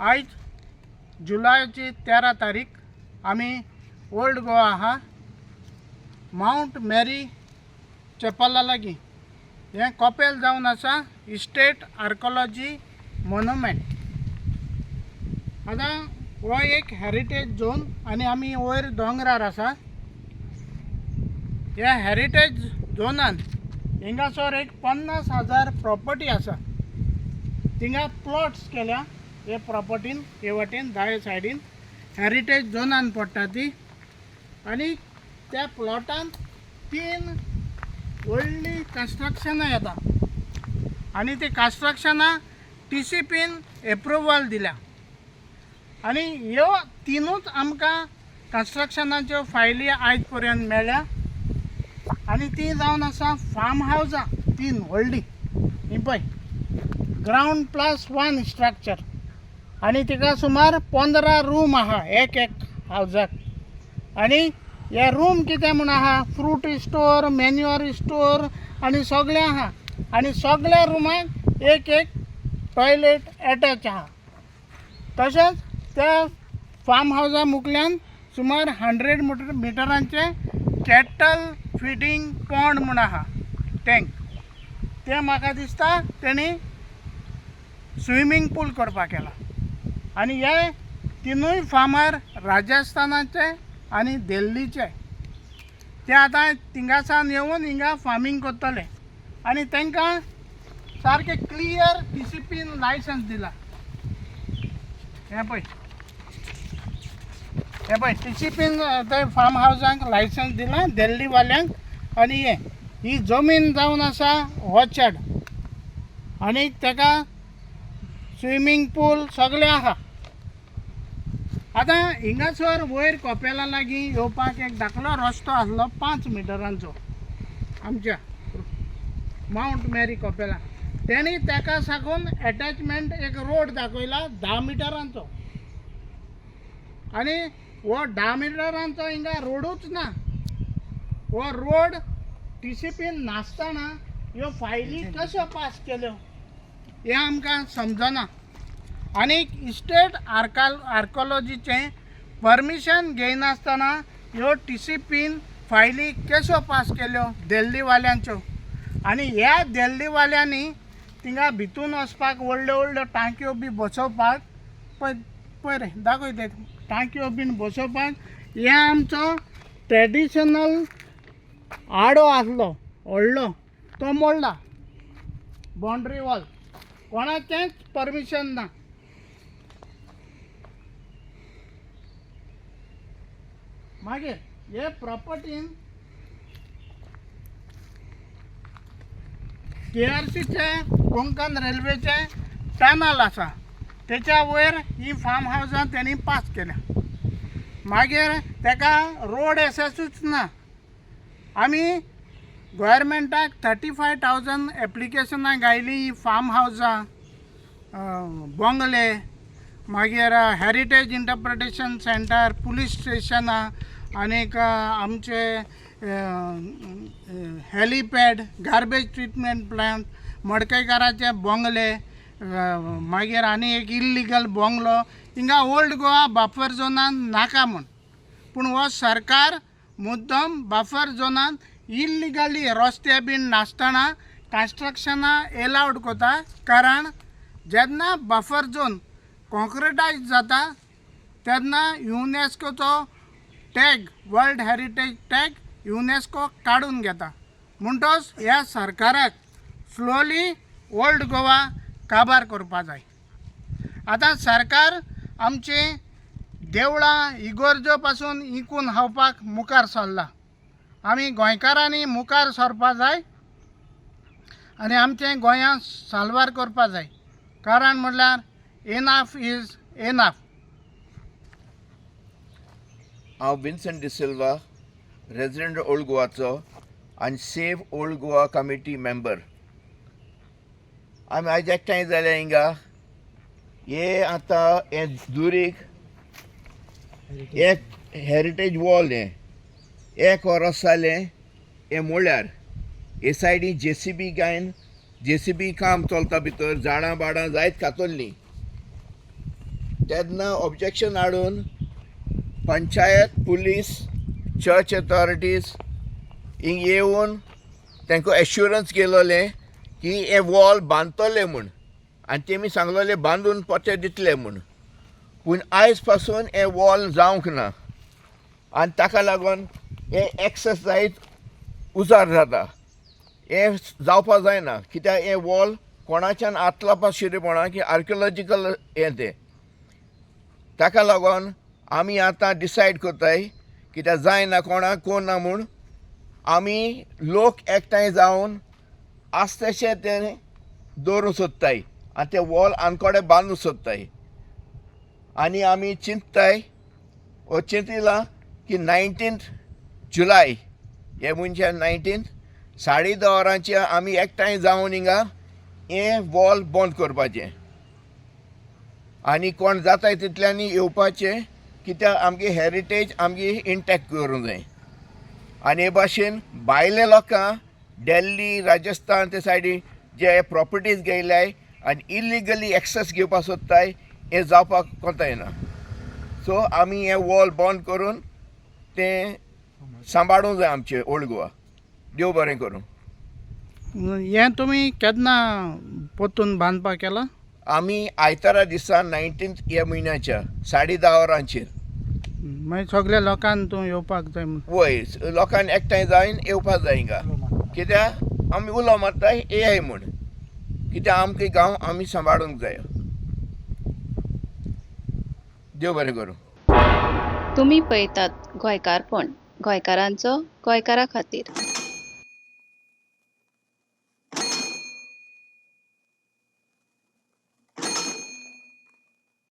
आज जुलैची 13 तारीख आम्ही ओल्ड गोवा हा माउंट मेरी चेपला लागी हे कोपेल जावन आसा स्टेट आर्कोलॉजी मोन्युमेंट। आता हो एक हेरिटेज झोन आणि आम्ही वयर दोंगरार आसा। ह्या हेरिटेज झोनान हिंगासर एक 50,000 प्रॉपर्टी आसा। थिंगा प्लॉट्स केल्या हे प्रॉपर्टीन हे वाटेन दावे सायडीन हेरिटेज झोनान पडटा ती। आणि त्या प्लॉटान 3 व्हडली कन्स्ट्रक्शनां येता आणि ती कन्स्ट्रक्शनां TCPन एप्रुवल दिल्या। आणि ह्यो 3च आमकां कन्स्ट्रक्शनाच्यो फायली आयज पर्यंत मेळ्ळ्या। आणि ती जावन आसा फार्म हावजां 3 व्हडली ही पळय ग्राउंड +1 स्ट्रक्चर आणि तिका सुमार 15 रूम आहा एक हावजाक। आणि हे रूम कितें म्हूण आहा फ्रूट स्टोर मॅन्युअर स्टोर आणि सगळें आहा। आणि सगळ्या रुमाक एक टॉयलेट अटॅच आहा। तशेंच त्या फार्म हावजा मुखल्यान सुमार 100 मिटरांचे कॅटल फिडिंग पॉन्ड म्हूण आहा टँक। ते म्हाका दिसता तेणी स्विमींग पूल करपाक केला। आणि हे 3य फार्मर राजस्थानाचे आणि दिल्लीचे ते आता थिंगासान येवन हिंगा फार्मिंग करतले। आणि तांकां सारके क्लियर TCPन लायसन्स दिला। हे पळय TCPन ते फार्म हावजांक लायसन्स दिला दिल्ली वाल्यांक। आणि ही जमीन जावन आसा ऑर्चर्ड आणि ताका स्विमींग पूल सगळें आहा। आता हिंगासर वयर कोपेला लागीं येवपाक एक धाकलो रस्तो आसलो 5 मिटरांचो आमच्या माउंट मेरी कोपेला। तेणी ताका साकून अटॅचमेंट एक रोड दाखयला 10 मिटरांचो। आणि हो 10 मिटरांचो हिंगा रोडूच ना। हो रोड TCPन नासतना ह्यो फायली कश्यो पास केल्यो हे आमकां समजना। आणि स्टेट आर्कोलॉजीचे परमिशन घेयनासतना ह्यो TCPन फायली कश्यो पास केल्यो दिल्लीवाल्यांच्यो। आणि ह्या दिल्लीवाल्यांनी थिंगा भितून वचपाक व्हडल्यो टांक्यो बी बसोवपाक पळय रे दाखय ते टांक्यो बीन बसोवपाक हे आमचो ट्रेडिशनल आडो आसलो व्हडलो तो मोडला बाउंड्री वॉल कोणाचेंच परमिशन ना। मागीर हे प्रॉपर्टीन KRCचे कोंकण रेल्वेचे टनल आसा तेच्या वयर ही फार्म हावजां तेणी पास केल्या। मागीर ताका रोड एक्सेसूच ना। आमी गव्हर्मेंटाक 35,000 एप्लिकेशनां घायली ही फार्म हावजां बंगले मागीर हेरिटेज इंटरप्रिटेशन सेंटर पुलीस स्टेशनां आनीक आमचे हेलिपॅड गार्बेज ट्रीटमेंट प्लांट मडकयकाराचे बंगले मागीर आनी एक इल्लिगल बंगलो हिंगा ओल्ड गोवा बफर झोनान नाका म्हूण। पूण हो सरकार मुद्दम बफर झोनान इल्लिगली रस्ते बीन नासतना कन्स्ट्रक्शनां एलावड करता। कारण जेन्ना बफर झोन कॉन्क्रिटायज जाता तेन्ना युनेस्कोचो tag world heritage tag UNESCO काडून घेता। म्हणटच ह्या सरकाराक स्लोली ओल्ड गोवा काबार करपा जाय। आता सरकार आमची देवळां इगोर्जो पासून इकून हावपाक मुखार सरला। आमी गोंयकारांनी मुखार सरपा जाय आनी आमचें गोंयां साल्वार करपा जाय। कारण म्हणल्यार इनफ इज इनफ। हांव विन्संट डिसिल्वा रेजिडेंट ओल्ड गोवाचो आनी save old Goa committee member. आमी आयज एकठांय जाले हिंगा हे आतां हे दुरीक एक हेरिटेज वॉल हें एक वर्स जालें हें मोडल्यार हे सायडीन JCB गायन JCB काम चलता भितर झाडां बाडां जायत कातरलीं तेन्ना ऑब्जेक्शन हाडून पंचायत पुलीस चर्च अथॉरिटीज हिंग येवन तांकां एश्युरन्स केलोले की हे वॉल बांदतले म्हूण आनी तेमी सांगलोले बांदून पोते दितले म्हूण. पूण आयज पासून हे वॉल जावंक ना आनी ताका लागून हे एक्सेस जायत उजार जाता. हे जावपा जायना कित्याक हे वॉल कोणाच्यान आतलापा शिरीपणा की आर्कियोलॉजिकल हें तें. ताका लागून आमी आतां डिसायड कोत्ताय कित्याक जायना कोणाक कोना म्हूण आमी लोक एकठांय जावन आस्तेशें तें दवरूंक सोदताय आनी तें वॉल आनकोडे बांदूंक सोदताय. आनी आमी चिंतताय चिंतिलां की 19 जुलय हे म्हणजे 19 10:30 आमी एकठांय जावन हिंगा हें वॉल बंद करपाचें आनी कोण जाताय तितल्यांनी येवपाचें कित्याक आमगे हेरिटेज आमगे इंटॅक्ट करूंक जाय. आनी हे भाशेन भायले लोकां दिल्ली राजस्थान ते सायडीन जे प्रॉपर्टीज घेयल्याय आनी इलिगली एक्सेस घेवपाक सोदताय हें जावपाक कोंताय ना. सो आमी हें वॉल बंद करून तें सांबाळूंक जाय आमचें ओल्ड गोवा. देव बरें करूं. हें तुमी केन्ना पोतून बांदपाक केलां? आमी आयतारा दिसा 19 ह्या म्हयन्याच्या 10:30 मागीर सगळ्या लोकांक तूं येवपाक जाय म्हूण. वय लोकांनी एकठांय जावन येवपाक जाय हिंगा कित्याक आमी उलो मारताय एआय म्हूण कित्याक आमगे गांव आमी सांबाळूंक जाय. देव बरें करूं. तुम्ही पळयतात गोंयकारपण, गोंयकारांचो गोंयकारा खातीर.